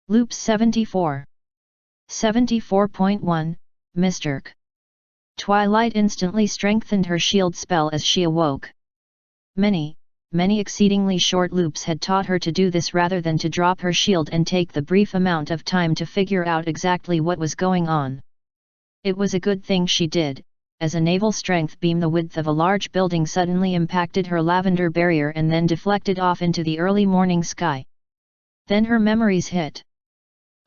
Loops 74. 74.1, Misterk. Twilight instantly strengthened her shield spell as she awoke. Many exceedingly short loops had taught her to do this rather than to drop her shield and take the brief amount of time to figure out exactly what was going on. It was a good thing she did, as a naval strength beam the width of a large building suddenly impacted her lavender barrier and then deflected off into the early morning sky. Then her memories hit.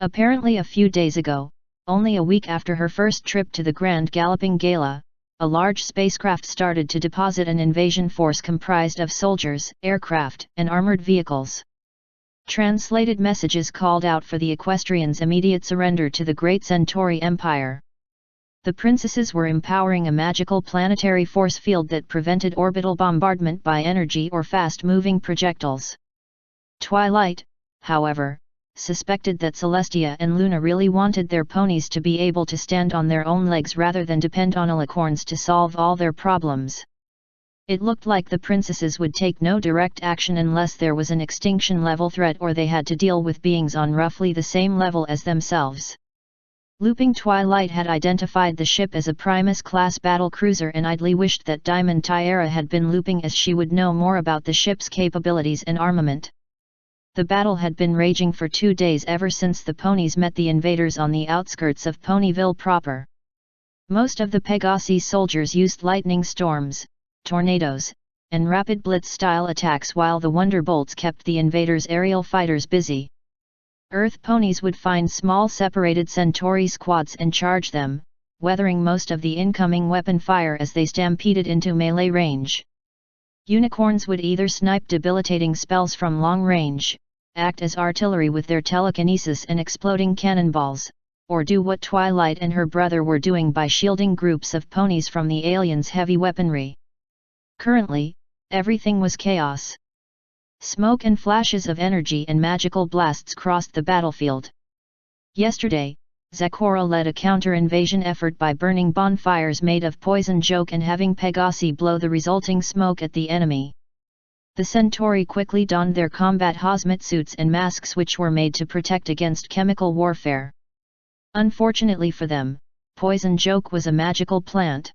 Apparently a few days ago, only a week after her first trip to the Grand Galloping Gala, a large spacecraft started to deposit an invasion force comprised of soldiers, aircraft, and armored vehicles. Translated messages called out for the Equestrians' immediate surrender to the Great Centauri Empire. The princesses were empowering a magical planetary force field that prevented orbital bombardment by energy or fast-moving projectiles. Twilight, however, suspected that Celestia and Luna really wanted their ponies to be able to stand on their own legs rather than depend on Alicorns to solve all their problems. It looked like the princesses would take no direct action unless there was an extinction-level threat or they had to deal with beings on roughly the same level as themselves. Looping Twilight had identified the ship as a Primus-class battle cruiser and idly wished that Diamond Tiara had been looping, as she would know more about the ship's capabilities and armament. The battle had been raging for 2 days ever since the ponies met the invaders on the outskirts of Ponyville proper. Most of the Pegasi soldiers used lightning storms, tornadoes, and rapid blitz-style attacks, while the Wonderbolts kept the invaders' aerial fighters busy. Earth ponies would find small separated Centauri squads and charge them, weathering most of the incoming weapon fire as they stampeded into melee range. Unicorns would either snipe debilitating spells from long range, act as artillery with their telekinesis and exploding cannonballs, or do what Twilight and her brother were doing by shielding groups of ponies from the aliens' heavy weaponry. Currently, everything was chaos. Smoke and flashes of energy and magical blasts crossed the battlefield. Yesterday, Zecora led a counter-invasion effort by burning bonfires made of poison joke and having Pegasi blow the resulting smoke at the enemy. The Centauri quickly donned their combat hazmat suits and masks, which were made to protect against chemical warfare. Unfortunately for them, poison joke was a magical plant.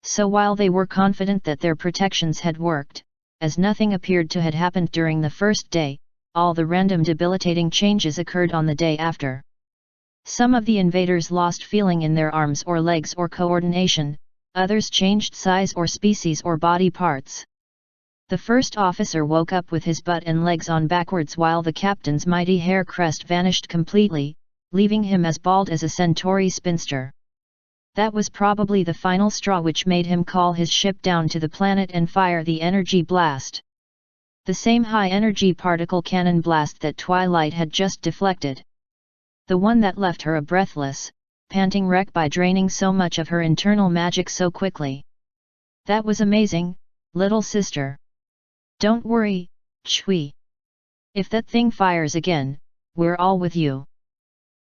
So while they were confident that their protections had worked, as nothing appeared to had happened during the first day, all the random debilitating changes occurred on the day after. Some of the invaders lost feeling in their arms or legs or coordination, others changed size or species or body parts. The first officer woke up with his butt and legs on backwards, while the captain's mighty hair crest vanished completely, leaving him as bald as a Centauri spinster. That was probably the final straw which made him call his ship down to the planet and fire the energy blast. The same high-energy particle cannon blast that Twilight had just deflected. The one that left her a breathless, panting wreck by draining so much of her internal magic so quickly. That was amazing, little sister. Don't worry, Chui. If that thing fires again, we're all with you.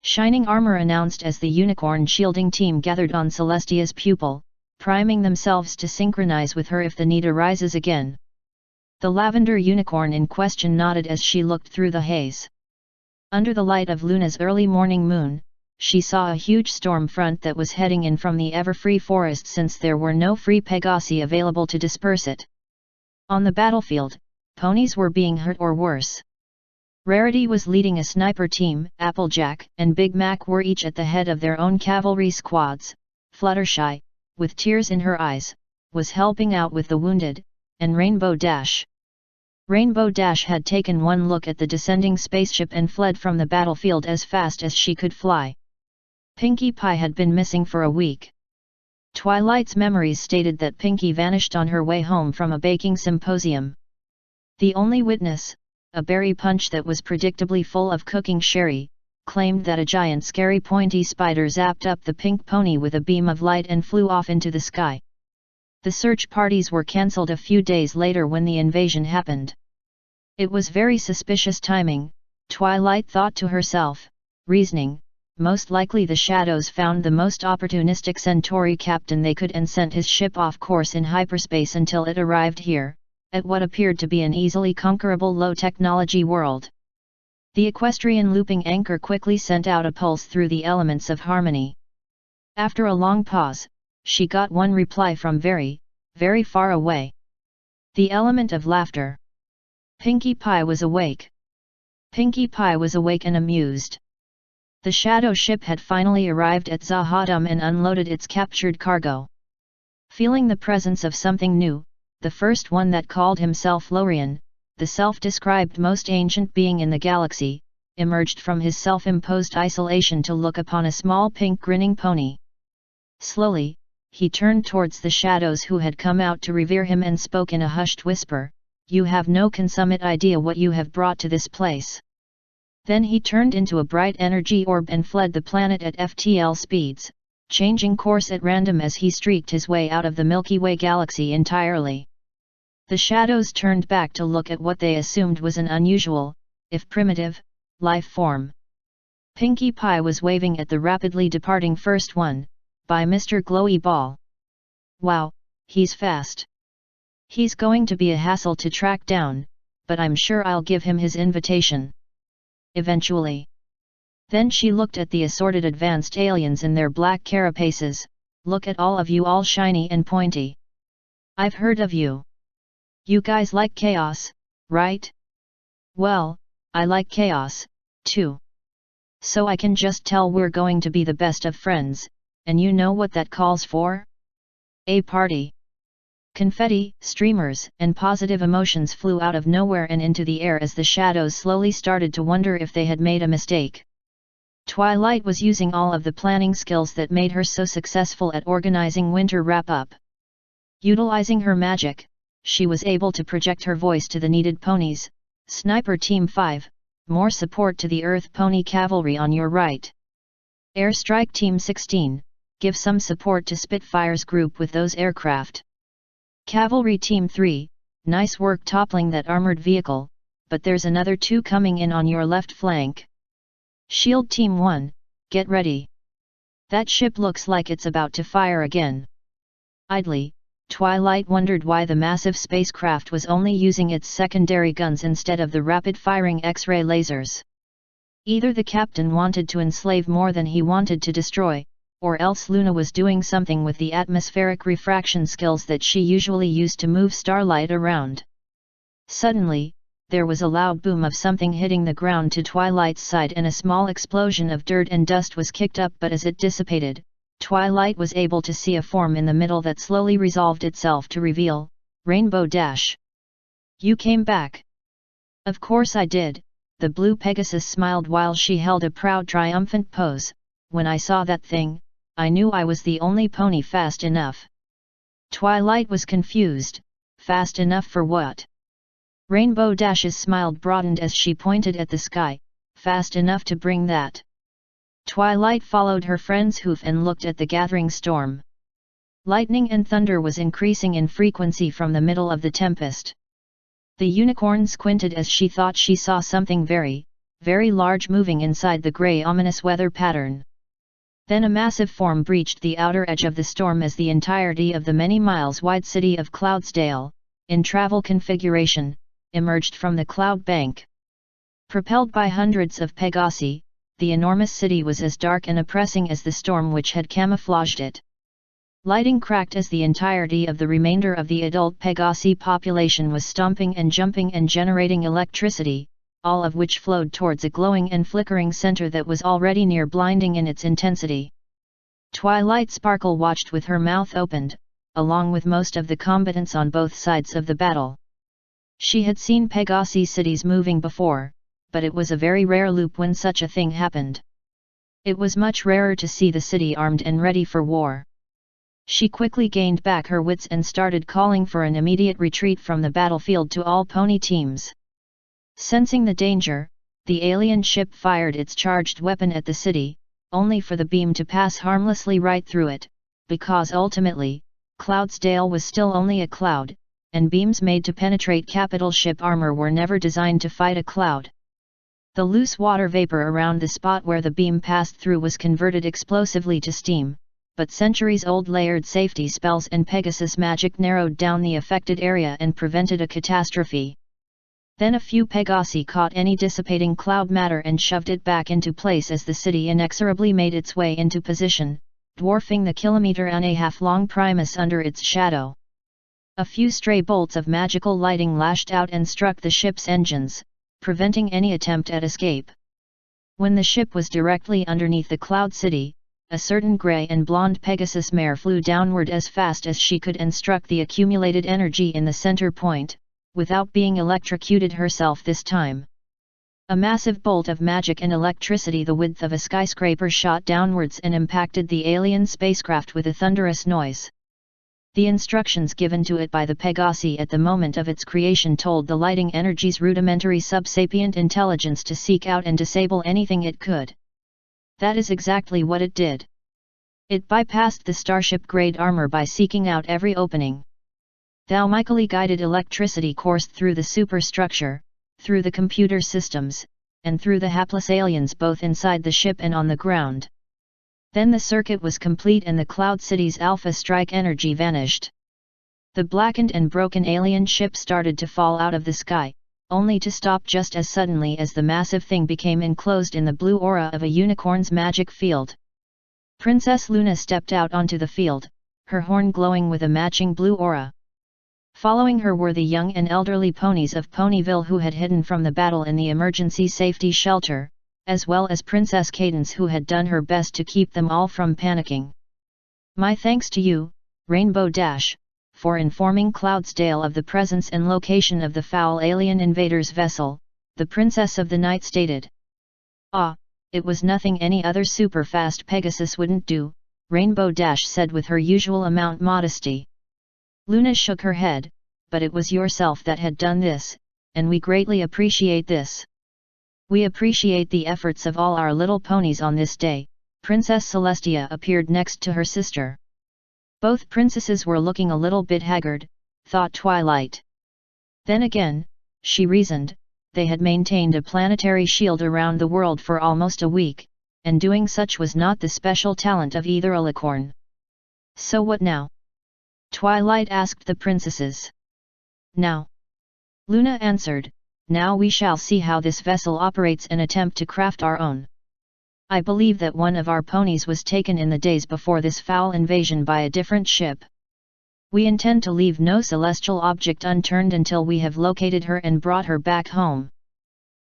Shining Armour announced as the unicorn shielding team gathered on Celestia's pupil, priming themselves to synchronize with her if the need arises again. The lavender unicorn in question nodded as she looked through the haze. Under the light of Luna's early morning moon, she saw a huge storm front that was heading in from the ever-free forest, since there were no free Pegasi available to disperse it. On the battlefield, ponies were being hurt or worse. Rarity was leading a sniper team, Applejack and Big Mac were each at the head of their own cavalry squads, Fluttershy, with tears in her eyes, was helping out with the wounded, and Rainbow Dash. Rainbow Dash had taken one look at the descending spaceship and fled from the battlefield as fast as she could fly. Pinkie Pie had been missing for a week. Twilight's memories stated that Pinkie vanished on her way home from a baking symposium. The only witness, a berry punch that was predictably full of cooking sherry, claimed that a giant scary pointy spider zapped up the pink pony with a beam of light and flew off into the sky. The search parties were cancelled a few days later when the invasion happened. It was very suspicious timing, Twilight thought to herself, reasoning, most likely the Shadows found the most opportunistic Centauri captain they could and sent his ship off course in hyperspace until it arrived here, at what appeared to be an easily conquerable low-technology world. The equestrian looping anchor quickly sent out a pulse through the elements of harmony. After a long pause, she got one reply from very, very far away. The element of laughter. Pinkie Pie was awake. Pinkie Pie was awake and amused. The shadow ship had finally arrived at Zahadam and unloaded its captured cargo. Feeling the presence of something new, the first one that called himself Lorian, the self-described most ancient being in the galaxy, emerged from his self-imposed isolation to look upon a small pink grinning pony. Slowly, he turned towards the shadows who had come out to revere him and spoke in a hushed whisper, "You have no consummate idea what you have brought to this place." Then he turned into a bright energy orb and fled the planet at FTL speeds, changing course at random as he streaked his way out of the Milky Way galaxy entirely. The shadows turned back to look at what they assumed was an unusual, if primitive, life form. Pinkie Pie was waving at the rapidly departing first one, by Mr. Glowy Ball. "Wow, he's fast. He's going to be a hassle to track down, but I'm sure I'll give him his invitation. Eventually." Then she looked at the assorted advanced aliens in their black carapaces. "Look at all of you, all shiny and pointy. I've heard of you. You guys like chaos, right? Well, I like chaos, too. So I can just tell we're going to be the best of friends, and you know what that calls for? A party." Confetti, streamers, and positive emotions flew out of nowhere and into the air as the shadows slowly started to wonder if they had made a mistake. Twilight was using all of the planning skills that made her so successful at organizing winter wrap-up. Utilizing her magic, she was able to project her voice to the needed ponies. "Sniper Team 5, more support to the Earth Pony Cavalry on your right. Airstrike Team 16, give some support to Spitfire's group with those aircraft. Cavalry Team 3, nice work toppling that armored vehicle, but there's another 2 coming in on your left flank. Shield Team 1, get ready. That ship looks like it's about to fire again." Idly, Twilight wondered why the massive spacecraft was only using its secondary guns instead of the rapid-firing X-ray lasers. Either the captain wanted to enslave more than he wanted to destroy, or else Luna was doing something with the atmospheric refraction skills that she usually used to move starlight around. Suddenly, there was a loud boom of something hitting the ground to Twilight's side and a small explosion of dirt and dust was kicked up, but as it dissipated, Twilight was able to see a form in the middle that slowly resolved itself to reveal, Rainbow Dash. "You came back." "Of course I did," the blue Pegasus smiled while she held a proud triumphant pose. "When I saw that thing, I knew I was the only pony fast enough." Twilight was confused. Fast enough for what? Rainbow Dash's smile broadened as she pointed at the sky. "Fast enough to bring that." Twilight followed her friend's hoof and looked at the gathering storm. Lightning and thunder was increasing in frequency from the middle of the tempest. The unicorn squinted as she thought she saw something very, very large moving inside the grey ominous weather pattern. Then a massive form breached the outer edge of the storm as the entirety of the many miles wide city of Cloudsdale, in travel configuration, emerged from the cloud bank. Propelled by hundreds of Pegasi, the enormous city was as dark and oppressing as the storm which had camouflaged it. Lighting cracked as the entirety of the remainder of the adult Pegasi population was stomping and jumping and generating electricity, all of which flowed towards a glowing and flickering center that was already near blinding in its intensity. Twilight Sparkle watched with her mouth opened, along with most of the combatants on both sides of the battle. She had seen Pegasi cities moving before, but it was a very rare loop when such a thing happened. It was much rarer to see the city armed and ready for war. She quickly gained back her wits and started calling for an immediate retreat from the battlefield to all pony teams. Sensing the danger, the alien ship fired its charged weapon at the city, only for the beam to pass harmlessly right through it, because ultimately, Cloudsdale was still only a cloud, and beams made to penetrate capital ship armor were never designed to fight a cloud. The loose water vapor around the spot where the beam passed through was converted explosively to steam, but centuries-old layered safety spells and Pegasus magic narrowed down the affected area and prevented a catastrophe. Then a few Pegasi caught any dissipating cloud matter and shoved it back into place as the city inexorably made its way into position, dwarfing the kilometer-and-a-half long Primus under its shadow. A few stray bolts of magical lighting lashed out and struck the ship's engines, preventing any attempt at escape. When the ship was directly underneath the Cloud City, a certain grey and blonde Pegasus mare flew downward as fast as she could and struck the accumulated energy in the center point, without being electrocuted herself this time. A massive bolt of magic and electricity the width of a skyscraper shot downwards and impacted the alien spacecraft with a thunderous noise. The instructions given to it by the Pegasi at the moment of its creation told the lighting energy's rudimentary subsapient intelligence to seek out and disable anything it could. That is exactly what it did. It bypassed the starship-grade armor by seeking out every opening. Thaumaically guided electricity coursed through the superstructure, through the computer systems, and through the hapless aliens both inside the ship and on the ground. Then the circuit was complete and the Cloud City's Alpha Strike energy vanished. The blackened and broken alien ship started to fall out of the sky, only to stop just as suddenly as the massive thing became enclosed in the blue aura of a unicorn's magic field. Princess Luna stepped out onto the field, her horn glowing with a matching blue aura. Following her were the young and elderly ponies of Ponyville who had hidden from the battle in the emergency safety shelter, as well as Princess Cadence who had done her best to keep them all from panicking. My thanks to you, Rainbow Dash, for informing Cloudsdale of the presence and location of the foul alien invaders' vessel, the Princess of the Night stated. Ah, it was nothing any other super-fast Pegasus wouldn't do, Rainbow Dash said with her usual amount modesty. Luna shook her head, but it was yourself that had done this, and we greatly appreciate this. We appreciate the efforts of all our little ponies on this day. Princess Celestia appeared next to her sister. Both princesses were looking a little bit haggard, thought Twilight. Then again, she reasoned, they had maintained a planetary shield around the world for almost a week, and doing such was not the special talent of either Alicorn. So what now? Twilight asked the princesses. Now. Luna answered, now we shall see how this vessel operates and attempt to craft our own. I believe that one of our ponies was taken in the days before this foul invasion by a different ship. We intend to leave no celestial object unturned until we have located her and brought her back home.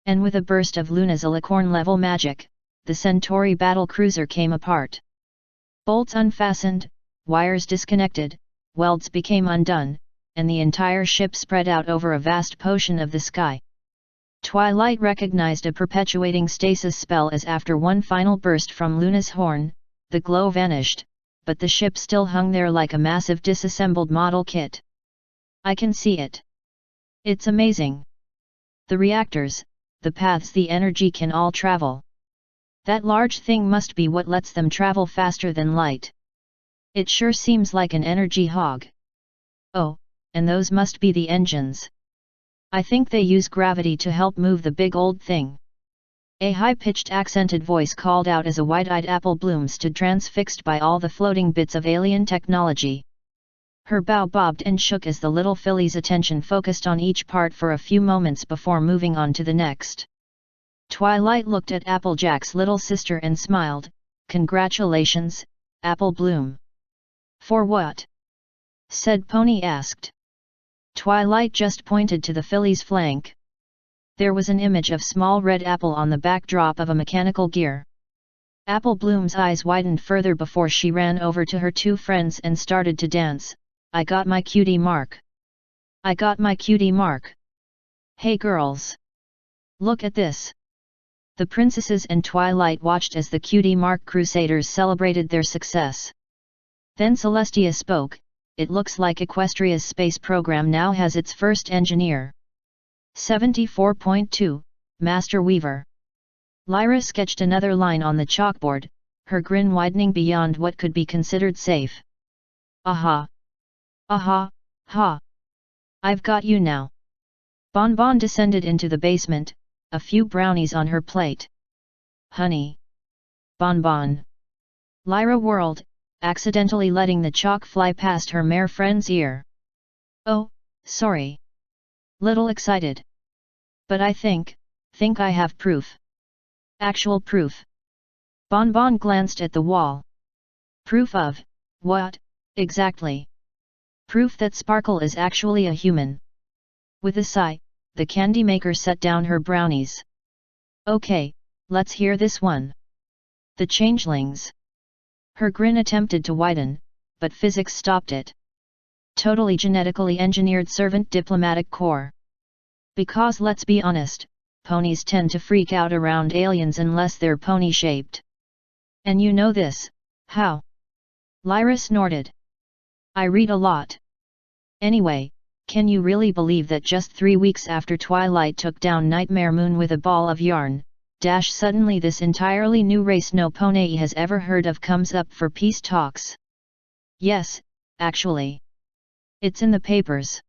And with a burst of Luna's Alicorn-level magic, the Centauri battle cruiser came apart. Bolts unfastened, wires disconnected, welds became undone, and the entire ship spread out over a vast portion of the sky. Twilight recognized a perpetuating stasis spell as after one final burst from Luna's horn, the glow vanished, but the ship still hung there like a massive disassembled model kit. I can see it. It's amazing. The reactors, the paths the energy can all travel. That large thing must be what lets them travel faster than light. It sure seems like an energy hog. Oh, and those must be the engines. I think they use gravity to help move the big old thing. A high-pitched accented voice called out as a wide-eyed Apple Bloom stood transfixed by all the floating bits of alien technology. Her bow bobbed and shook as the little filly's attention focused on each part for a few moments before moving on to the next. Twilight looked at Applejack's little sister and smiled. Congratulations, Apple Bloom. For what? Said Pony asked. Twilight just pointed to the filly's flank. There was an image of small red apple on the backdrop of a mechanical gear. Apple Bloom's eyes widened further before she ran over to her two friends and started to dance. I got my cutie mark. I got my cutie mark. Hey girls! Look at this! The princesses and Twilight watched as the cutie mark crusaders celebrated their success. Then Celestia spoke, it looks like Equestria's space program now has its first engineer. 74.2, Master Weaver. Lyra sketched another line on the chalkboard, her grin widening beyond what could be considered safe. Aha! Aha! Ha! I've got you now. Bonbon descended into the basement, a few brownies on her plate. Honey! Bonbon! Lyra whirled, accidentally letting the chalk fly past her mare friend's ear. Oh, sorry. Little excited. But I think I have proof. Actual proof. Bonbon glanced at the wall. Proof of, what, exactly? Proof that Sparkle is actually a human. With a sigh, the candy maker set down her brownies. Okay, let's hear this one. The changelings. Her grin attempted to widen, but physics stopped it. Totally genetically engineered servant diplomatic corps. Because let's be honest, ponies tend to freak out around aliens unless they're pony-shaped. And you know this, how? Lyra snorted. I read a lot. Anyway, can you really believe that just 3 weeks after Twilight took down Nightmare Moon with a ball of yarn, suddenly this entirely new race no pony has ever heard of comes up for peace talks? Yes, actually. It's in the papers.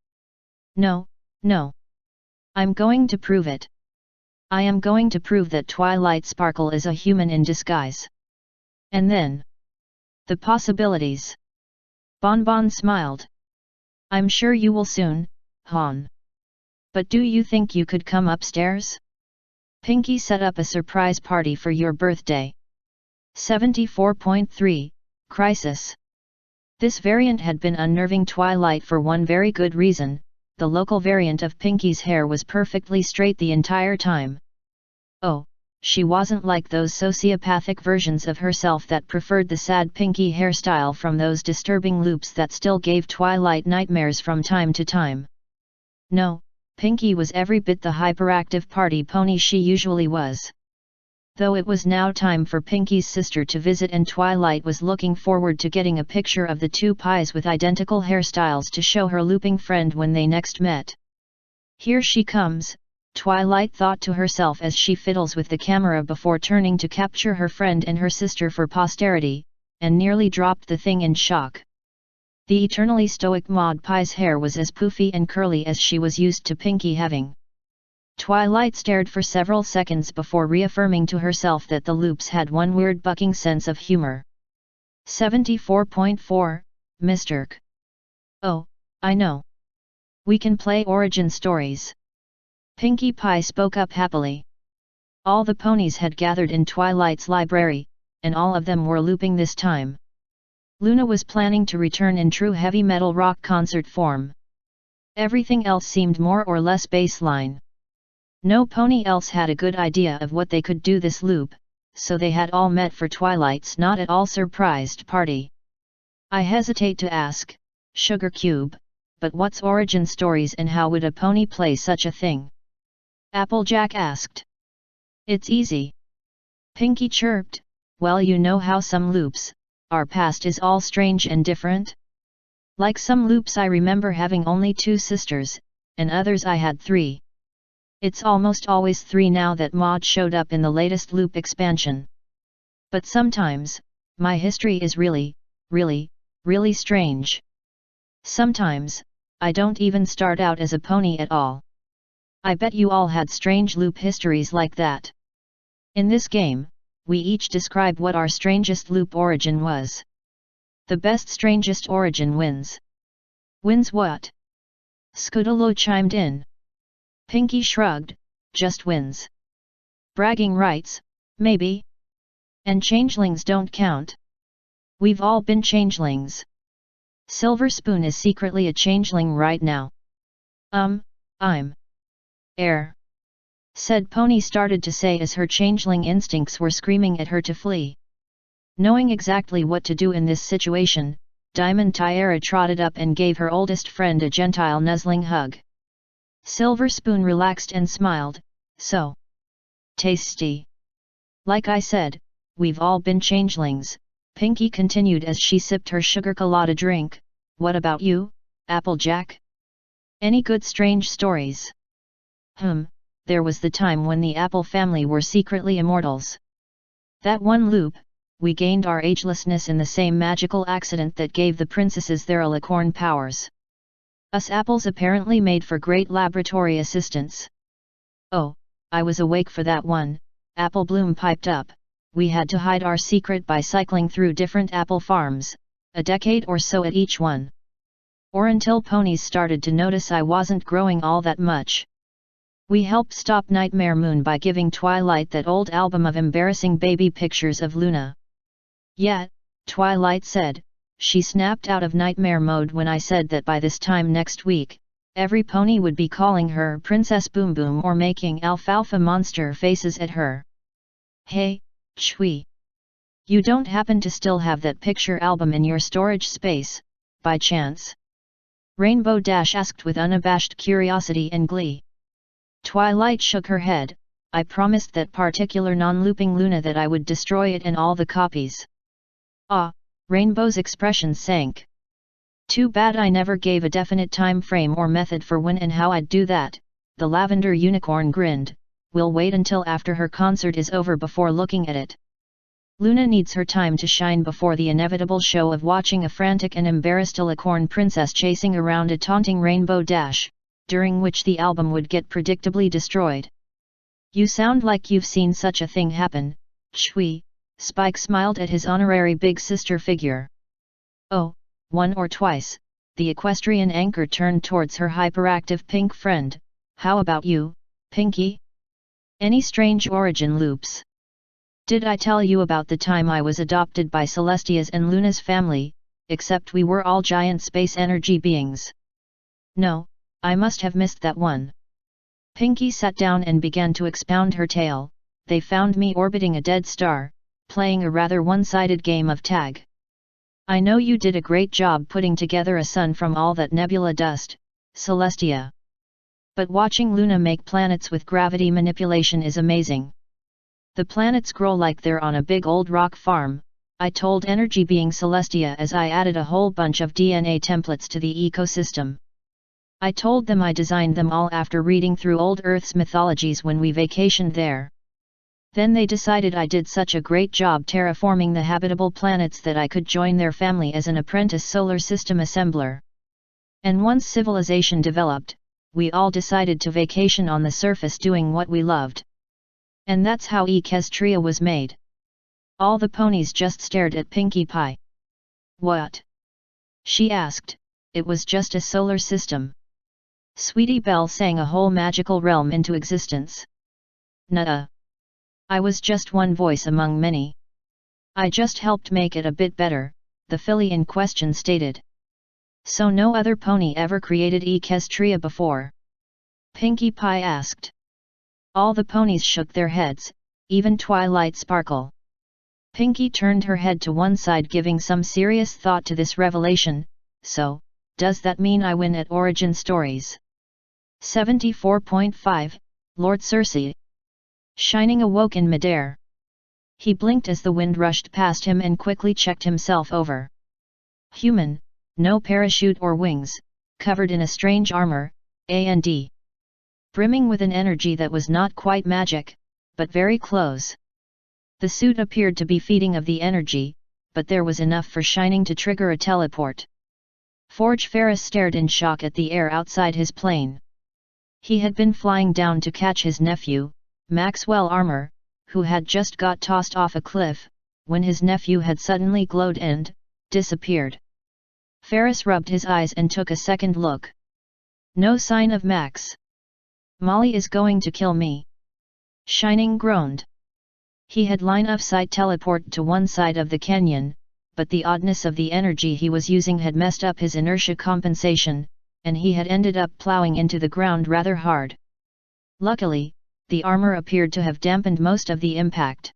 No. I'm going to prove it. I am going to prove that Twilight Sparkle is a human in disguise. And then. The possibilities. Bonbon smiled. I'm sure you will soon, hon. But do you think you could come upstairs? Pinkie set up a surprise party for your birthday. 74.3, Crisis. This variant had been unnerving Twilight for one very good reason. The local variant of Pinkie's hair was perfectly straight the entire time. Oh, she wasn't like those sociopathic versions of herself that preferred the sad Pinkie hairstyle from those disturbing loops that still gave Twilight nightmares from time to time. No, Pinkie was every bit the hyperactive party pony she usually was. Though it was now time for Pinkie's sister to visit and Twilight was looking forward to getting a picture of the two pies with identical hairstyles to show her looping friend when they next met. Here she comes, Twilight thought to herself as she fiddles with the camera before turning to capture her friend and her sister for posterity, and nearly dropped the thing in shock. The eternally stoic Maud Pie's hair was as poofy and curly as she was used to Pinkie having. Twilight stared for several seconds before reaffirming to herself that the loops had one weird bucking sense of humor. 74.4, Mr. K. Oh, I know. We can play origin stories. Pinkie Pie spoke up happily. All the ponies had gathered in Twilight's library, and all of them were looping this time. Luna was planning to return in true heavy metal rock concert form. Everything else seemed more or less baseline. No pony else had a good idea of what they could do this loop, so they had all met for Twilight's not at all surprised party. I hesitate to ask, Sugar Cube, but what's origin stories and how would a pony play such a thing? Applejack asked. It's easy. Pinkie chirped, well you know how some loops, our past is all strange and different? Like some loops I remember having only 2 sisters, and others I had 3. It's almost always 3 now that Maud showed up in the latest loop expansion. But sometimes, my history is really strange. Sometimes, I don't even start out as a pony at all. I bet you all had strange loop histories like that. In this game, we each describe what our strangest loop origin was. The best strangest origin wins. Wins what? Scoodalo chimed in. Pinkie shrugged, just wins. Bragging rights, maybe? And changelings don't count. We've all been changelings. Silver Spoon is secretly a changeling right now. I'm. Said Pony started to say as her changeling instincts were screaming at her to flee. Knowing exactly what to do in this situation, Diamond Tiara trotted up and gave her oldest friend a gentile nuzzling hug. Silver Spoon relaxed and smiled, so tasty. Like I said, we've all been changelings, Pinkie continued as she sipped her sugar colada drink. What about you, Applejack? Any good strange stories? There was the time when the Apple family were secretly immortals. That one loop, we gained our agelessness in the same magical accident that gave the princesses their Alicorn powers. Us apples apparently made for great laboratory assistants. Oh, I was awake for that one, Apple Bloom piped up. We had to hide our secret by cycling through different apple farms, a decade or so at each one. Or until ponies started to notice I wasn't growing all that much. We helped stop Nightmare Moon by giving Twilight that old album of embarrassing baby pictures of Luna. Yet, Twilight said, she snapped out of nightmare mode when I said that by this time next week, every pony would be calling her Princess Boom Boom or making alfalfa monster faces at her. Hey, Chui. You don't happen to still have that picture album in your storage space, by chance? Rainbow Dash asked with unabashed curiosity and glee. Twilight shook her head. I promised that particular non-looping Luna that I would destroy it and all the copies. Ah, Rainbow's expression sank. Too bad I never gave a definite time frame or method for when and how I'd do that, the lavender unicorn grinned. We'll wait until after her concert is over before looking at it. Luna needs her time to shine before the inevitable show of watching a frantic and embarrassed Alicorn princess chasing around a taunting Rainbow Dash, during which the album would get predictably destroyed. You sound like you've seen such a thing happen, Chui. Spike smiled at his honorary big sister figure. Oh, one or twice. The equestrian anchor turned towards her hyperactive pink friend. How about you, Pinkie? Any strange origin loops? Did I tell you about the time I was adopted by Celestia's and Luna's family, except we were all giant space energy beings? No, I must have missed that one. Pinkie sat down and began to expound her tale. They found me orbiting a dead star, playing a rather one-sided game of tag. I know you did a great job putting together a sun from all that nebula dust, Celestia. But watching Luna make planets with gravity manipulation is amazing. The planets grow like they're on a big old rock farm, I told energy being Celestia as I added a whole bunch of DNA templates to the ecosystem. I told them I designed them all after reading through old Earth's mythologies when we vacationed there. Then they decided I did such a great job terraforming the habitable planets that I could join their family as an apprentice solar system assembler. And once civilization developed, we all decided to vacation on the surface doing what we loved. And that's how Equestria was made. All the ponies just stared at Pinkie Pie. What? She asked. It was just a solar system. Sweetie Belle sang a whole magical realm into existence. Nuh-uh. I was just one voice among many. I just helped make it a bit better, the filly in question stated. So no other pony ever created Equestria before? Pinkie Pie asked. All the ponies shook their heads, even Twilight Sparkle. Pinkie turned her head to one side giving some serious thought to this revelation. So, does that mean I win at Origin Stories? 74.5, Lord Cersei. Shining awoke in midair. He blinked as the wind rushed past him and quickly checked himself over. Human, no parachute or wings, covered in a strange armor, and brimming with an energy that was not quite magic, but very close. The suit appeared to be feeding of the energy, but there was enough for Shining to trigger a teleport. Forge Ferris stared in shock at the air outside his plane. He had been flying down to catch his nephew, Maxwell Armour, who had just got tossed off a cliff, when his nephew had suddenly glowed and disappeared. Ferris rubbed his eyes and took a second look. No sign of Max. Molly is going to kill me. Shining groaned. He had line of sight teleport to one side of the canyon, but the oddness of the energy he was using had messed up his inertia compensation, and he had ended up plowing into the ground rather hard. Luckily, the armor appeared to have dampened most of the impact.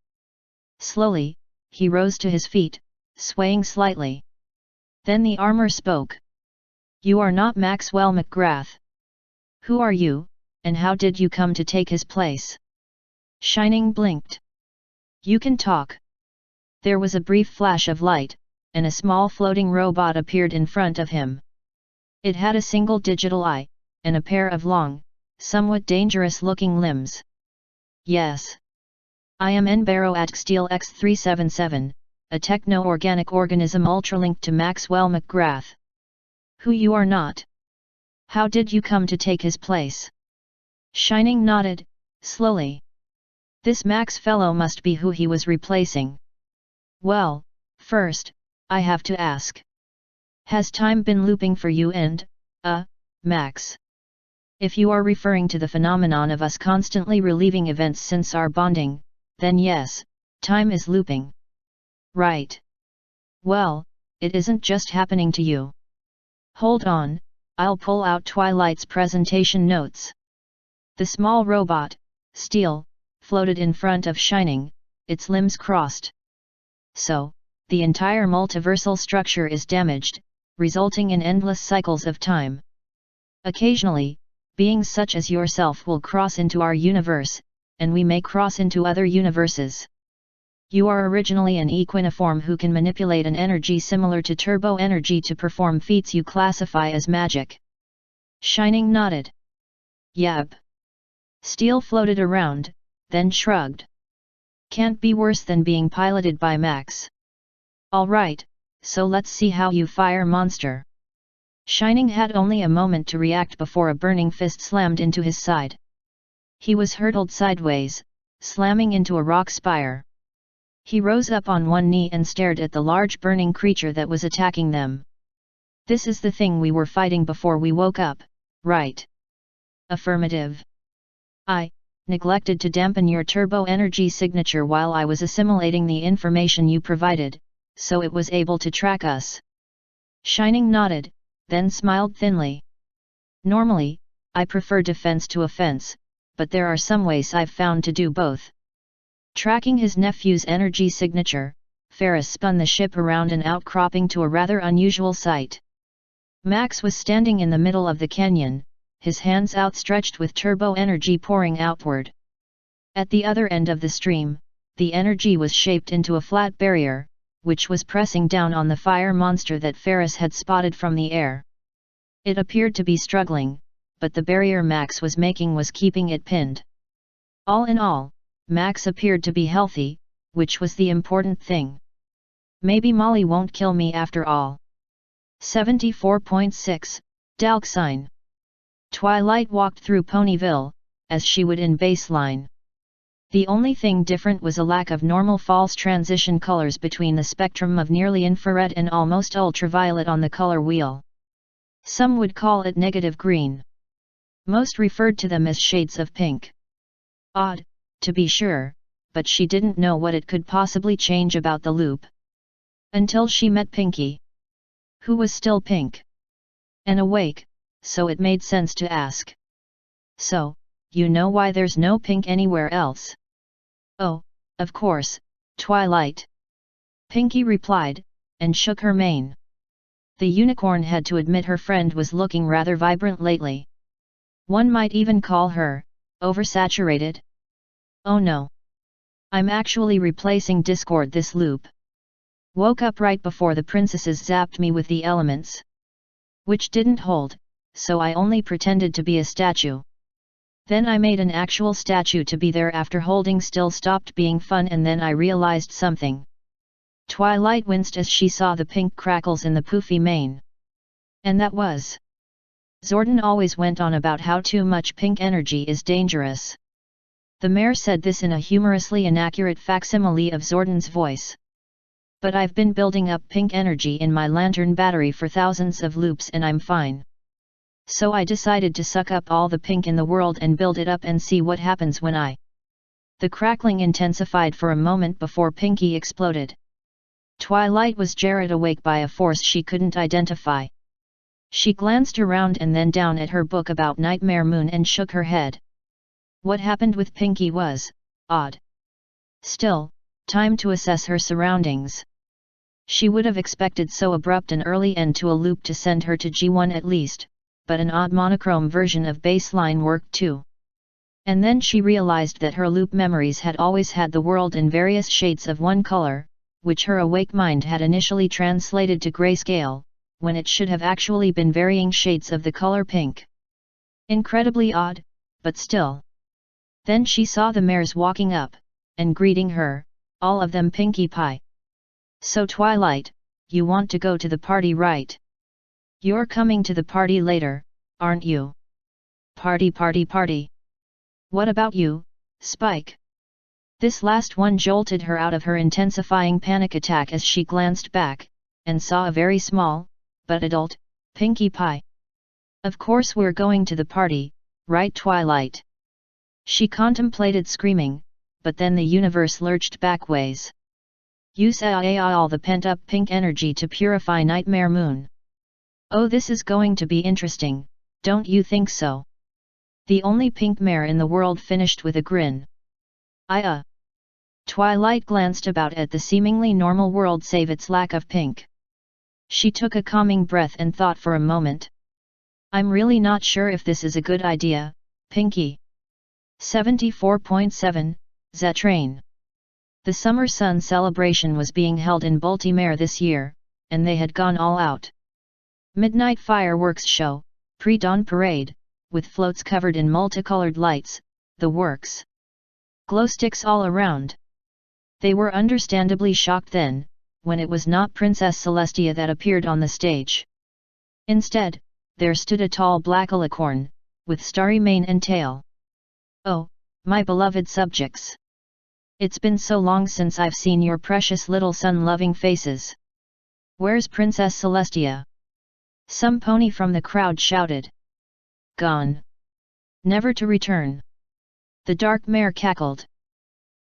Slowly, he rose to his feet, swaying slightly. Then the armor spoke. You are not Maxwell McGrath. Who are you, and how did you come to take his place? Shining blinked. You can talk. There was a brief flash of light, and a small floating robot appeared in front of him. It had a single digital eye, and a pair of long, somewhat dangerous-looking limbs. Yes. I am Nbaro at Steel X377, a techno-organic organism ultralinked to Maxwell McGrath. Who you are not? How did you come to take his place? Shining nodded, slowly. This Max fellow must be who he was replacing. Well, first, I have to ask. Has time been looping for you and, Max? If you are referring to the phenomenon of us constantly reliving events since our bonding, then yes, time is looping. Right. Well, it isn't just happening to you. Hold on, I'll pull out Twilight's presentation notes. The small robot, Steel, floated in front of Shining, its limbs crossed. So, the entire multiversal structure is damaged, resulting in endless cycles of time. Occasionally, beings such as yourself will cross into our universe, and we may cross into other universes. You are originally an equiniform who can manipulate an energy similar to turbo energy to perform feats you classify as magic. Shining nodded. Yep. Steel floated around, then shrugged. Can't be worse than being piloted by Max. Alright, so let's see how you fire monster. Shining had only a moment to react before a burning fist slammed into his side. He was hurtled sideways, slamming into a rock spire. He rose up on one knee and stared at the large burning creature that was attacking them. This is the thing we were fighting before we woke up, right? Affirmative. I neglected to dampen your turbo energy signature while I was assimilating the information you provided, so it was able to track us. Shining nodded, then smiled thinly. Normally, I prefer defense to offense, but there are some ways I've found to do both. Tracking his nephew's energy signature, Ferris spun the ship around an outcropping to a rather unusual sight. Max was standing in the middle of the canyon, his hands outstretched with turbo energy pouring outward. At the other end of the stream, the energy was shaped into a flat barrier, which was pressing down on the fire monster that Ferris had spotted from the air. It appeared to be struggling, but the barrier Max was making was keeping it pinned. All in all, Max appeared to be healthy, which was the important thing. Maybe Molly won't kill me after all. 74.6, Dalksine. Twilight walked through Ponyville, as she would in Baseline. The only thing different was a lack of normal false transition colors between the spectrum of nearly infrared and almost ultraviolet on the color wheel. Some would call it negative green. Most referred to them as shades of pink. Odd, to be sure, but she didn't know what it could possibly change about the loop. Until she met Pinkie, who was still pink and awake, so it made sense to ask. So, you know why there's no pink anywhere else? Oh, of course, Twilight. Pinkie replied, and shook her mane. The unicorn had to admit her friend was looking rather vibrant lately. One might even call her oversaturated. Oh no. I'm actually replacing Discord this loop. Woke up right before the princesses zapped me with the elements. Which didn't hold, so I only pretended to be a statue. Then I made an actual statue to be there after holding still stopped being fun, and then I realized something. Twilight winced as she saw the pink crackles in the poofy mane. And that was. Zordon always went on about how too much pink energy is dangerous. The mayor said this in a humorously inaccurate facsimile of Zordon's voice. But I've been building up pink energy in my lantern battery for thousands of loops and I'm fine. So I decided to suck up all the pink in the world and build it up and see what happens when I. The crackling intensified for a moment before Pinkie exploded. Twilight was jarred awake by a force she couldn't identify. She glanced around and then down at her book about Nightmare Moon and shook her head. What happened with Pinkie was odd. Still, time to assess her surroundings. She would have expected so abrupt an early end to a loop to send her to G1 at least, but an odd monochrome version of Baseline worked too. And then she realized that her loop memories had always had the world in various shades of one color, which her awake mind had initially translated to grayscale, when it should have actually been varying shades of the color pink. Incredibly odd, but still. Then she saw the mares walking up, and greeting her, all of them Pinkie Pie. So Twilight, you want to go to the party, right? You're coming to the party later, aren't you? Party party party. What about you, Spike? This last one jolted her out of her intensifying panic attack as she glanced back, and saw a very small, but adult, Pinkie Pie. Of course we're going to the party, right Twilight? She contemplated screaming, but then the universe lurched backways. Use all the pent-up pink energy to purify Nightmare Moon. Oh, this is going to be interesting, don't you think so? The only pink mare in the world finished with a grin. Twilight glanced about at the seemingly normal world save its lack of pink. She took a calming breath and thought for a moment. I'm really not sure if this is a good idea, Pinkie. 74.7, Zetrain. The Summer Sun celebration was being held in Baltimore this year, and they had gone all out. Midnight fireworks show, pre-dawn parade, with floats covered in multicolored lights, the works. Glow sticks all around. They were understandably shocked then, when it was not Princess Celestia that appeared on the stage. Instead, there stood a tall black alicorn, with starry mane and tail. Oh, my beloved subjects! It's been so long since I've seen your precious little sun-loving faces. Where's Princess Celestia? Some pony from the crowd shouted. Gone. Never to return. The dark mare cackled.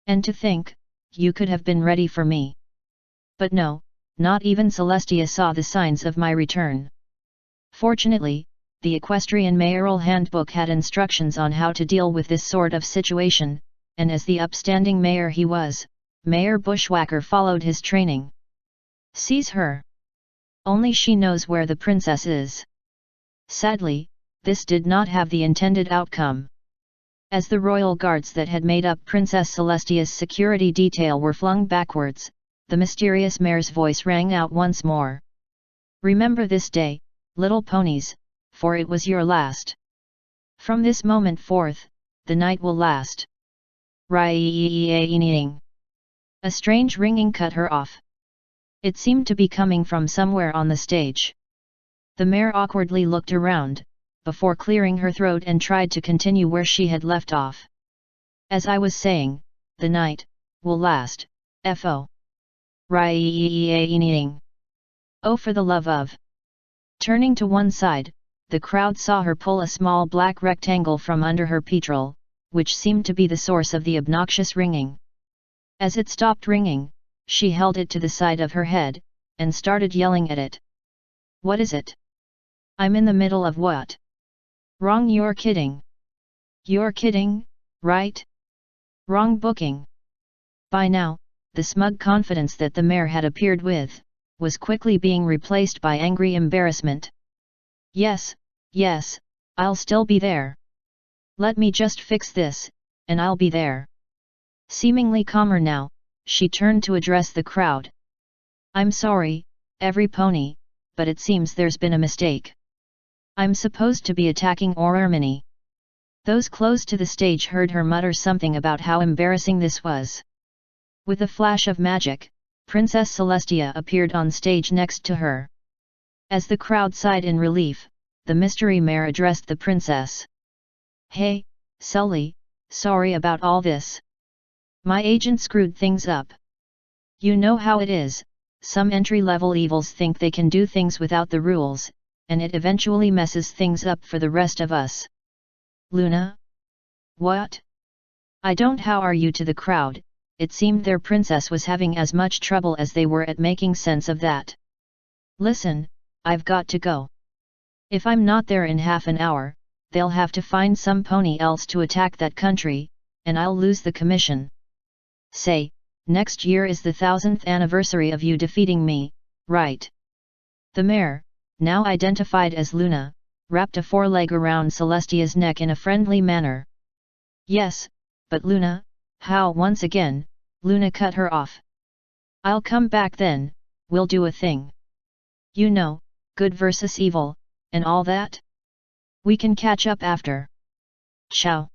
And to think, you could have been ready for me. But no, not even Celestia saw the signs of my return. Fortunately, the Equestrian Mayoral Handbook had instructions on how to deal with this sort of situation, and as the upstanding mayor he was, Mayor Bushwhacker followed his training. Seize her! Only she knows where the princess is. Sadly, this did not have the intended outcome. As the royal guards that had made up Princess Celestia's security detail were flung backwards, the mysterious mayor's voice rang out once more. Remember this day, little ponies, for it was your last. From this moment forth, the night will last. Ring. A strange ringing cut her off. It seemed to be coming from somewhere on the stage. The mare awkwardly looked around, before clearing her throat and tried to continue where she had left off. As I was saying, the night will last, F.O. Ring. Oh, for the love of... Turning to one side, the crowd saw her pull a small black rectangle from under her petrol, which seemed to be the source of the obnoxious ringing. As it stopped ringing, she held it to the side of her head, and started yelling at it. What is it? I'm in the middle of what? Wrong, you're kidding. You're kidding, right? Wrong booking. By now, the smug confidence that the mare had appeared with, was quickly being replaced by angry embarrassment. Yes, I'll still be there. Let me just fix this, and I'll be there. Seemingly calmer now, she turned to address the crowd. I'm sorry, every pony, but it seems there's been a mistake. I'm supposed to be attacking Ormini. Those close to the stage heard her mutter something about how embarrassing this was. With a flash of magic, Princess Celestia appeared on stage next to her. As the crowd sighed in relief, the mystery mare addressed the princess. Hey, Sully, sorry about all this. My agent screwed things up. You know how it is, some entry-level evils think they can do things without the rules, and it eventually messes things up for the rest of us. Luna? What? I don't. How are you? To the crowd, it seemed their princess was having as much trouble as they were at making sense of that. Listen, I've got to go. If I'm not there in half an hour, they'll have to find some pony else to attack that country, and I'll lose the commission. Say, next year is the 1000th anniversary of you defeating me, right? The mare, now identified as Luna, wrapped a foreleg around Celestia's neck in a friendly manner. Yes, but Luna, how? Once again, Luna cut her off. I'll come back then, we'll do a thing. You know, good versus evil, and all that? We can catch up after. Ciao.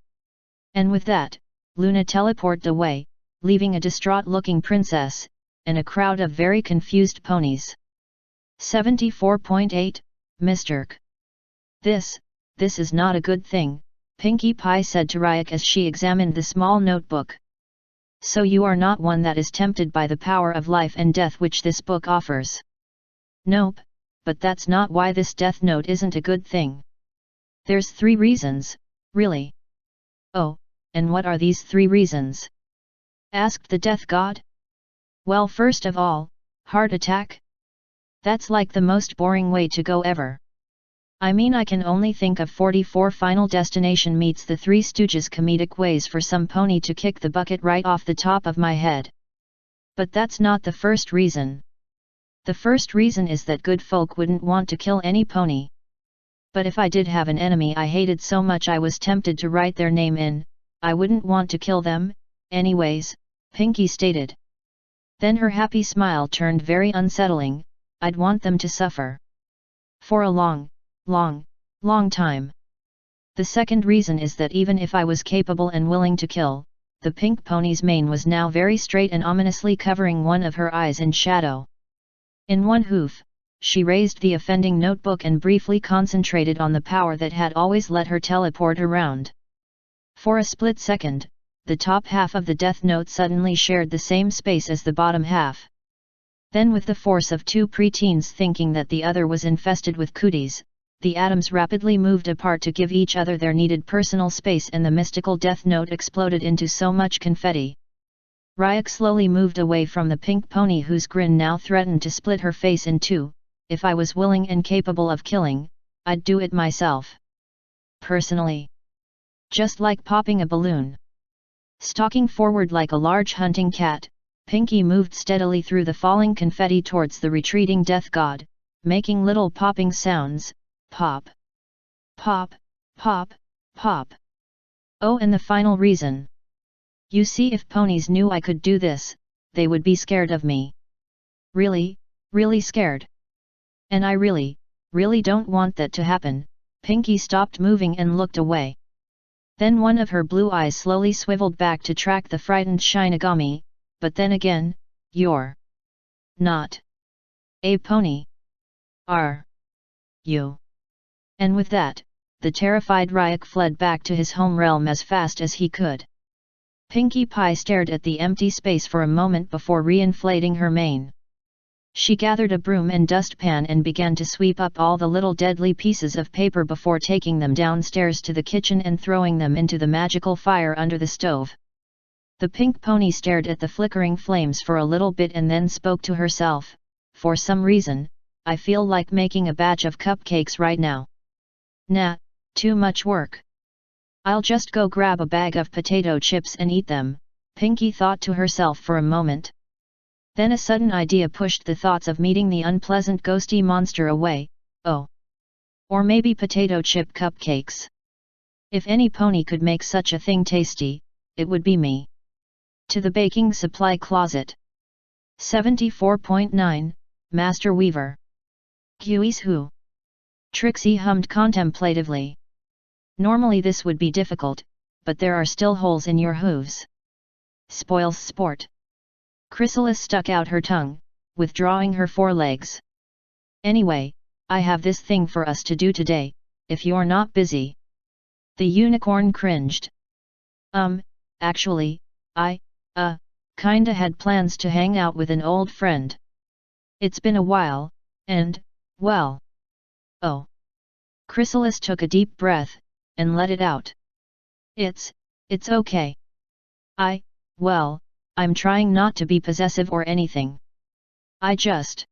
And with that, Luna teleported away, leaving a distraught-looking princess, and a crowd of very confused ponies. 74.8, Mr. K. This is not a good thing, Pinkie Pie said to Ryuk as she examined the small notebook. So you are not one that is tempted by the power of life and death which this book offers. Nope, but that's not why this death note isn't a good thing. There's 3 reasons. Really? Oh, and what are these 3 reasons? Asked the death god. Well, first of all, heart attack? That's like the most boring way to go ever. I mean, I can only think of 44 Final Destination meets the Three Stooges comedic ways for some pony to kick the bucket right off the top of my head. But that's not the first reason. The first reason is that good folk wouldn't want to kill any pony. But if I did have an enemy I hated so much I was tempted to write their name in, I wouldn't want to kill them, anyways, Pinkie stated. Then her happy smile turned very unsettling. I'd want them to suffer. For a long time. The second reason is that even if I was capable and willing to kill, the pink pony's mane was now very straight and ominously covering one of her eyes in shadow. In one hoof, she raised the offending notebook and briefly concentrated on the power that had always let her teleport around. For a split second, the top half of the death note suddenly shared the same space as the bottom half. Then, with the force of 2 preteens thinking that the other was infested with cooties, the atoms rapidly moved apart to give each other their needed personal space and the mystical death note exploded into so much confetti. Ryuk slowly moved away from the pink pony whose grin now threatened to split her face in 2. If I was willing and capable of killing, I'd do it myself. Personally. Just like popping a balloon. Stalking forward like a large hunting cat, Pinkie moved steadily through the falling confetti towards the retreating death god, making little popping sounds, pop. Pop, pop, pop. Oh, and the final reason. You see, if ponies knew I could do this, they would be scared of me. Really, really scared. And I really don't want that to happen. Pinkie stopped moving and looked away. Then one of her blue eyes slowly swiveled back to track the frightened Shinigami, but then again, you're not a pony. Are you? And with that, the terrified Ryuk fled back to his home realm as fast as he could. Pinkie Pie stared at the empty space for a moment before re-inflating her mane. She gathered a broom and dustpan and began to sweep up all the little deadly pieces of paper before taking them downstairs to the kitchen and throwing them into the magical fire under the stove. The pink pony stared at the flickering flames for a little bit and then spoke to herself, for some reason, I feel like making a batch of cupcakes right now. Nah, too much work. I'll just go grab a bag of potato chips and eat them, Pinkie thought to herself for a moment. Then a sudden idea pushed the thoughts of meeting the unpleasant ghosty monster away. Oh! Or maybe potato chip cupcakes. If any pony could make such a thing tasty, it would be me. To the baking supply closet. 74.9, Master Weaver. Gui's who? Trixie hummed contemplatively. Normally this would be difficult, but there are still holes in your hooves. Spoils sport. Chrysalis stuck out her tongue, withdrawing her forelegs. Anyway, I have this thing for us to do today, if you're not busy. The unicorn cringed. Actually, I, kinda had plans to hang out with an old friend. It's been a while, and, well. Oh. Chrysalis took a deep breath, and let it out. It's okay. I'm trying not to be possessive or anything. I just...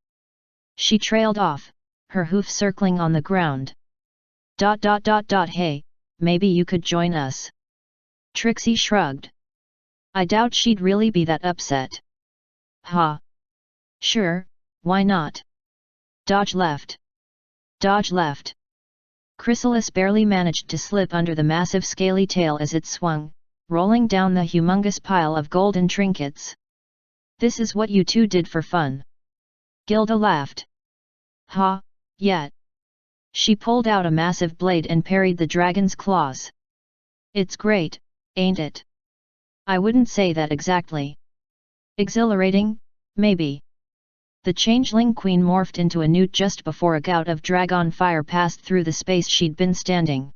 She trailed off, her hoof circling on the ground. ... Hey, maybe you could join us. Trixie shrugged. I doubt she'd really be that upset. Ha. Sure, why not? Dodge left. Chrysalis barely managed to slip under the massive scaly tail as it swung, rolling down the humongous pile of golden trinkets. This is what you two did for fun. Gilda laughed. Ha, yet. She pulled out a massive blade and parried the dragon's claws. It's great, ain't it? I wouldn't say that exactly. Exhilarating, maybe. The changeling queen morphed into a newt just before a gout of dragon fire passed through the space she'd been standing.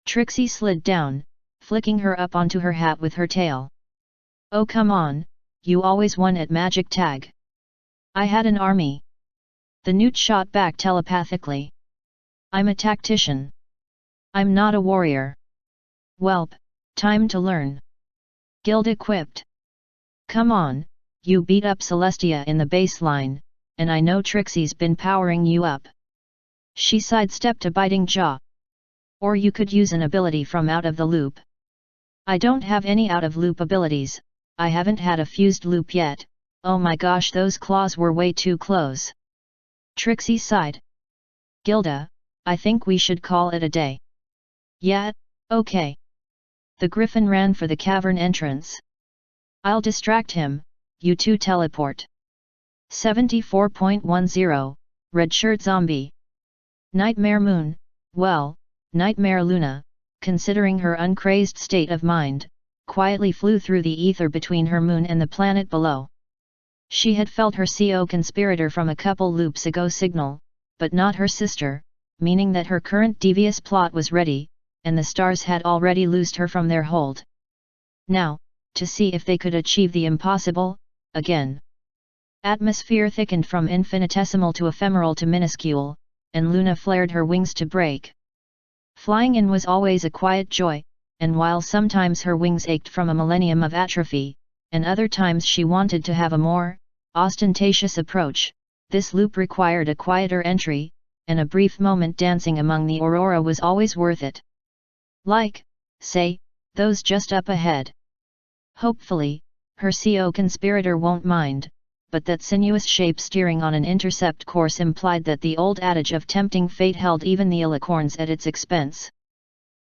Trixie slid down, flicking her up onto her hat with her tail. Oh come on, you always won at magic tag. I had an army. The newt shot back telepathically. I'm a tactician. I'm not a warrior. Whelp, time to learn. Guild equipped. Come on, you beat up Celestia in the baseline, and I know Trixie's been powering you up. She sidestepped a biting jaw. Or you could use an ability from out of the loop. I don't have any out of loop abilities, I haven't had a fused loop yet. Oh my gosh, those claws were way too close. Trixie sighed. Gilda, I think we should call it a day. Yeah, okay. The griffin ran for the cavern entrance. I'll distract him, you two teleport. 74.10, Red Shirt Zombie. Nightmare Moon, well, Nightmare Luna, considering her uncrazed state of mind, quietly flew through the ether between her moon and the planet below. She had felt her co-conspirator from a couple loops ago signal, but not her sister, meaning that her current devious plot was ready, and the stars had already loosed her from their hold. Now, to see if they could achieve the impossible, again. Atmosphere thickened from infinitesimal to ephemeral to minuscule, and Luna flared her wings to break. Flying in was always a quiet joy, and while sometimes her wings ached from a millennium of atrophy, and other times she wanted to have a more ostentatious approach, this loop required a quieter entry, and a brief moment dancing among the aurora was always worth it. Like, say, those just up ahead. Hopefully, her co-conspirator won't mind, but that sinuous shape steering on an intercept course implied that the old adage of tempting fate held even the Alicorns at its expense.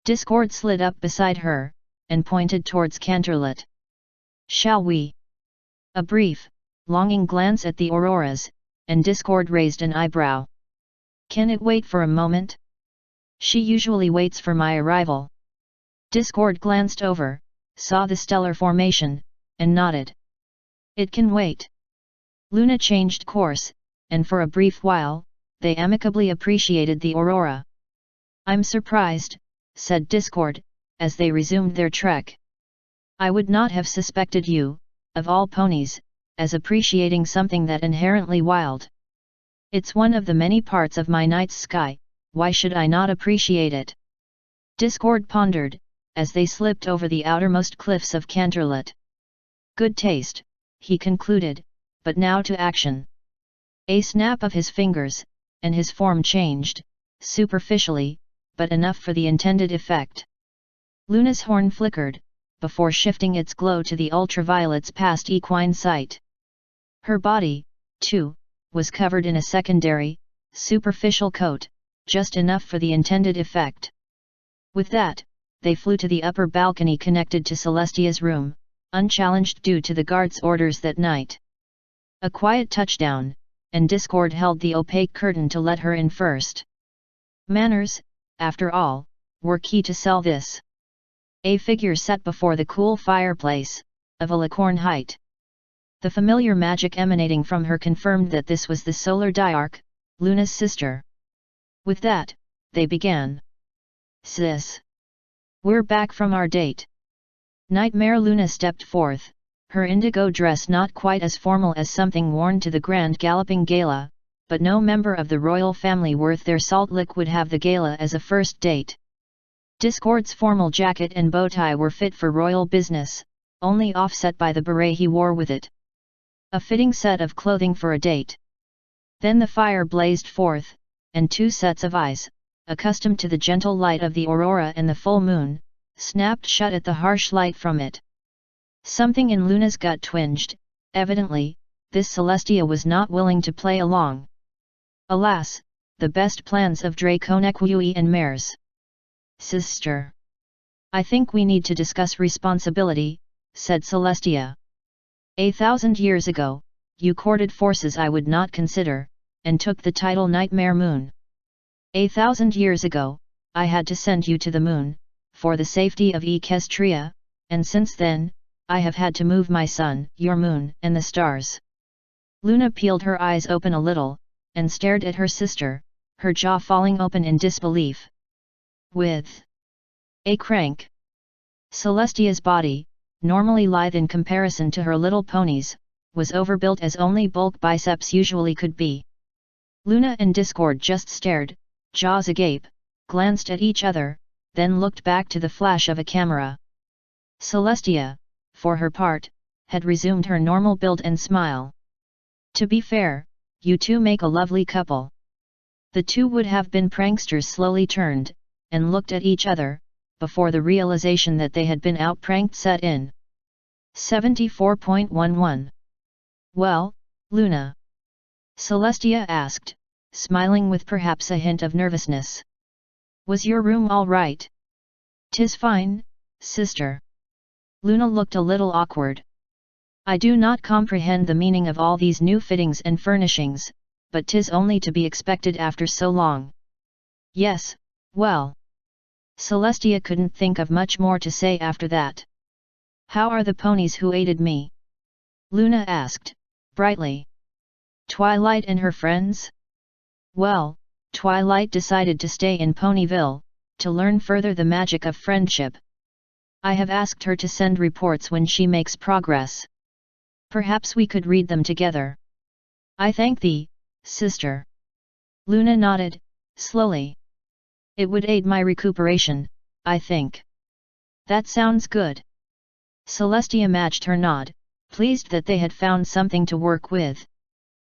Discord slid up beside her, and pointed towards Canterlot. Shall we? A brief, longing glance at the auroras, and Discord raised an eyebrow. Can it wait for a moment? She usually waits for my arrival. Discord glanced over, saw the stellar formation, and nodded. It can wait. Luna changed course, and for a brief while, they amicably appreciated the aurora. I'm surprised, said Discord, as they resumed their trek. I would not have suspected you, of all ponies, as appreciating something that inherently wild. It's one of the many parts of my night's sky, why should I not appreciate it? Discord pondered, as they slipped over the outermost cliffs of Canterlot. Good taste, he concluded, but now to action. A snap of his fingers, and his form changed, superficially, but enough for the intended effect. Luna's horn flickered, before shifting its glow to the ultraviolets past equine sight. Her body, too, was covered in a secondary, superficial coat, just enough for the intended effect. With that, they flew to the upper balcony connected to Celestia's room, unchallenged due to the guard's orders that night. A quiet touchdown, and Discord held the opaque curtain to let her in first. Manners, after all, were key to sell this. A figure sat before the cool fireplace, of Alicorn height. The familiar magic emanating from her confirmed that this was the Solar Diarch, Luna's sister. With that, they began. Sis. We're back from our date. Nightmare Luna stepped forth, her indigo dress not quite as formal as something worn to the grand galloping gala, but no member of the royal family worth their salt lick would have the gala as a first date. Discord's formal jacket and bow tie were fit for royal business, only offset by the beret he wore with it. A fitting set of clothing for a date. Then the fire blazed forth, and two sets of eyes, accustomed to the gentle light of the aurora and the full moon, snapped shut at the harsh light from it. Something in Luna's gut twinged, evidently, this Celestia was not willing to play along. Alas, the best plans of Draconequus and mares. Sister. I think we need to discuss responsibility, said Celestia. 1,000 years ago, you courted forces I would not consider, and took the title Nightmare Moon. 1,000 years ago, I had to send you to the moon, for the safety of Equestria, and since then, I have had to move my sun, your moon, and the stars. Luna peeled her eyes open a little, and stared at her sister, her jaw falling open in disbelief. With a crank. Celestia's body, normally lithe in comparison to her little ponies, was overbuilt as only bulk biceps usually could be. Luna and Discord just stared, jaws agape, glanced at each other, then looked back to the flash of a camera. Celestia, for her part, had resumed her normal build and smile. To be fair, you two make a lovely couple. The two would have been pranksters slowly turned, and looked at each other, before the realization that they had been out-pranked set in. 74.11. Well, Luna? Celestia asked, smiling with perhaps a hint of nervousness. Was your room all right? 'Tis fine, sister. Luna looked a little awkward. I do not comprehend the meaning of all these new fittings and furnishings, but 'tis only to be expected after so long. Yes, well. Celestia couldn't think of much more to say after that. How are the ponies who aided me? Luna asked, brightly. Twilight and her friends? Well, Twilight decided to stay in Ponyville, to learn further the magic of friendship. I have asked her to send reports when she makes progress. Perhaps we could read them together. I thank thee, sister. Luna nodded, slowly. It would aid my recuperation, I think. That sounds good. Celestia matched her nod, pleased that they had found something to work with.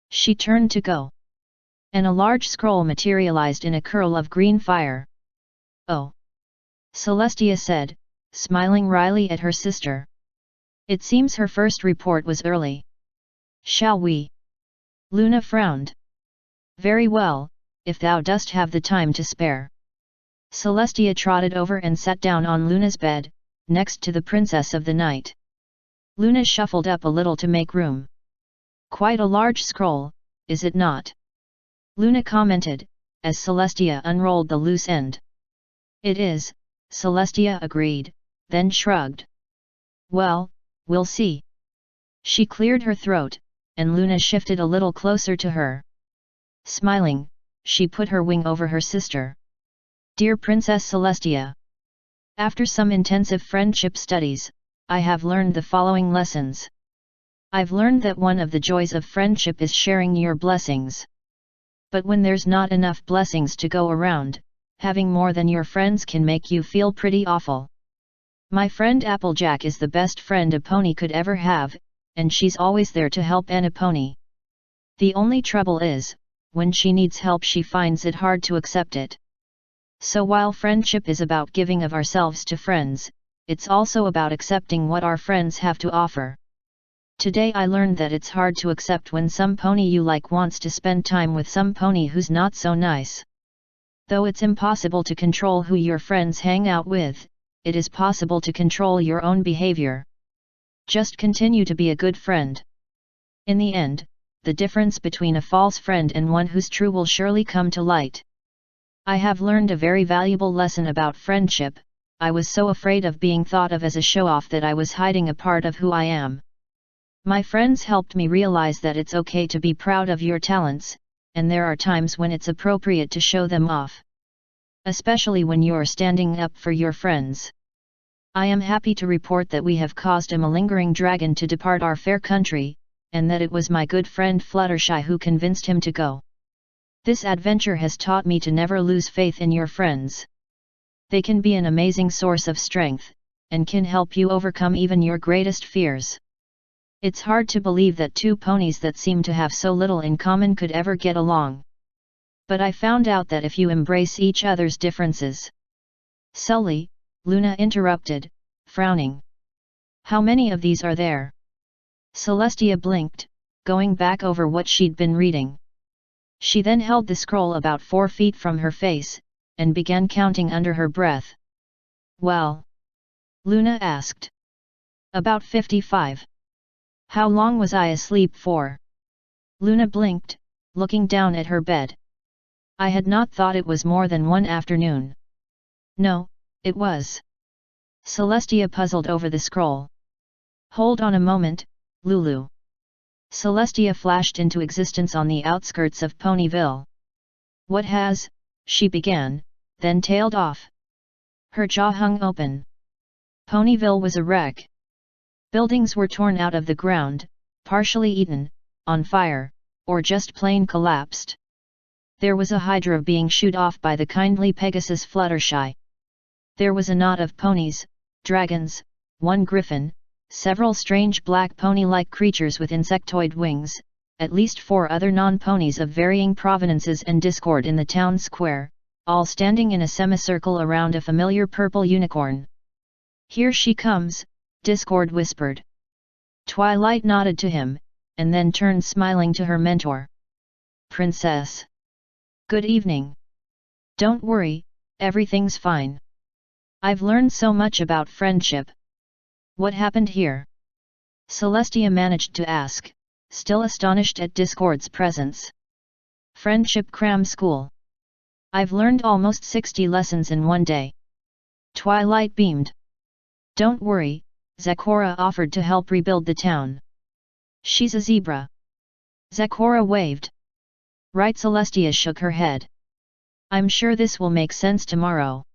She turned to go. And a large scroll materialized in a curl of green fire. Oh! Celestia said, smiling wryly at her sister. It seems her first report was early. Shall we? Luna frowned. Very well, if thou dost have the time to spare. Celestia trotted over and sat down on Luna's bed, next to the princess of the night. Luna shuffled up a little to make room. Quite a large scroll, is it not? Luna commented, as Celestia unrolled the loose end. It is, Celestia agreed, then shrugged. Well, we'll see. She cleared her throat, and Luna shifted a little closer to her. Smiling, she put her wing over her sister. Dear Princess Celestia. After some intensive friendship studies, I have learned the following lessons. I've learned that one of the joys of friendship is sharing your blessings. But when there's not enough blessings to go around, having more than your friends can make you feel pretty awful. My friend Applejack is the best friend a pony could ever have, and she's always there to help any pony. The only trouble is, when she needs help she finds it hard to accept it. So while friendship is about giving of ourselves to friends, it's also about accepting what our friends have to offer. Today I learned that it's hard to accept when some pony you like wants to spend time with some pony who's not so nice. Though it's impossible to control who your friends hang out with, it is possible to control your own behavior. Just continue to be a good friend. In the end, the difference between a false friend and one who's true will surely come to light. I have learned a very valuable lesson about friendship. I was so afraid of being thought of as a show-off that I was hiding a part of who I am. My friends helped me realize that it's okay to be proud of your talents, and there are times when it's appropriate to show them off. Especially when you're standing up for your friends. I am happy to report that we have caused a malingering dragon to depart our fair country, and that it was my good friend Fluttershy who convinced him to go. This adventure has taught me to never lose faith in your friends. They can be an amazing source of strength, and can help you overcome even your greatest fears. It's hard to believe that two ponies that seem to have so little in common could ever get along. But I found out that if you embrace each other's differences. Sully, Luna interrupted, frowning. How many of these are there? Celestia blinked, going back over what she'd been reading. She then held the scroll about 4 feet from her face, and began counting under her breath. Well? Luna asked. About 55. How long was I asleep for? Luna blinked, looking down at her bed. I had not thought it was more than 1 afternoon. No, it was. Celestia puzzled over the scroll. Hold on a moment, Lulu. Celestia flashed into existence on the outskirts of Ponyville. What has, she began, then tailed off. Her jaw hung open. Ponyville was a wreck. Buildings were torn out of the ground, partially eaten, on fire, or just plain collapsed. There was a hydra being shooed off by the kindly Pegasus Fluttershy. There was a knot of ponies, dragons, one griffin, several strange black pony-like creatures with insectoid wings, at least 4 other non-ponies of varying provenances and discord in the town square, all standing in a semicircle around a familiar purple unicorn. "Here she comes," Discord whispered. Twilight nodded to him, and then turned smiling to her mentor. "Princess. Good evening. Don't worry, everything's fine. I've learned so much about friendship. What happened here?" Celestia managed to ask, still astonished at Discord's presence. "Friendship cram school. I've learned almost 60 lessons in one day." Twilight beamed. "Don't worry, Zecora offered to help rebuild the town. She's a zebra." Zecora waved. "Right." Celestia shook her head. "I'm sure this will make sense tomorrow."